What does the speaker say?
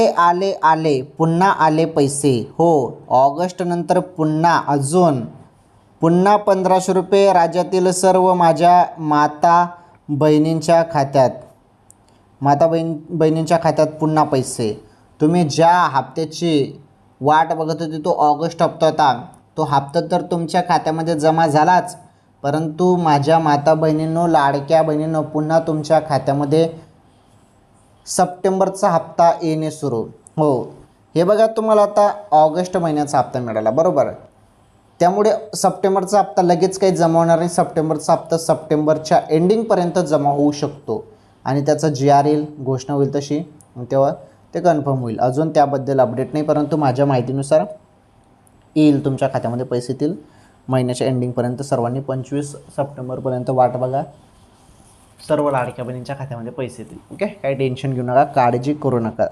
आले आले पुन्हा आले पैसे. हो, ऑगस्ट नंतर पुन्हा 1500 रुपये राज्यातील सर्व माझ्या माता बहिणींच्या खात्यात पुन्हा पैसे. तुम्ही ज्या हप्त्याची वाट बघत होते तो ऑगस्ट हप्ता होता, तो हप्ता तर तुमच्या खात्यामध्ये जमा झालाच, परंतु माझ्या माता बहिणींनो, लाडक्या बहिणींनो, पुन्हा तुमच्या खात्यामध्ये सप्टेंबरचा हप्ता येणे सुरू. हो, हे बघा, तुम्हाला आता ऑगस्ट महिन्याचा हप्ता मिळाला, बरोबर. त्यामुळे सप्टेंबरचा हप्ता लगेच काही जमा होणार नाही. सप्टेंबरचा हप्ता सप्टेंबरच्या एंडिंगपर्यंत जमा होऊ शकतो आणि त्याचा GR येईल, घोषणा होईल तशी, तेव्हा ते कन्फर्म होईल. अजून त्याबद्दल अपडेट नाही, परंतु माझ्या माहितीनुसार येईल, तुमच्या खात्यामध्ये पैसे येतील महिन्याच्या एंडिंगपर्यंत. सर्वांनी 25 सप्टेंबरपर्यंत वाट बघा, सर्व लाडक्या बहिणींच्या खात्यामध्ये पैसे येतील. ओके, काही टेन्शन घेऊ नका, काळजी करू नका.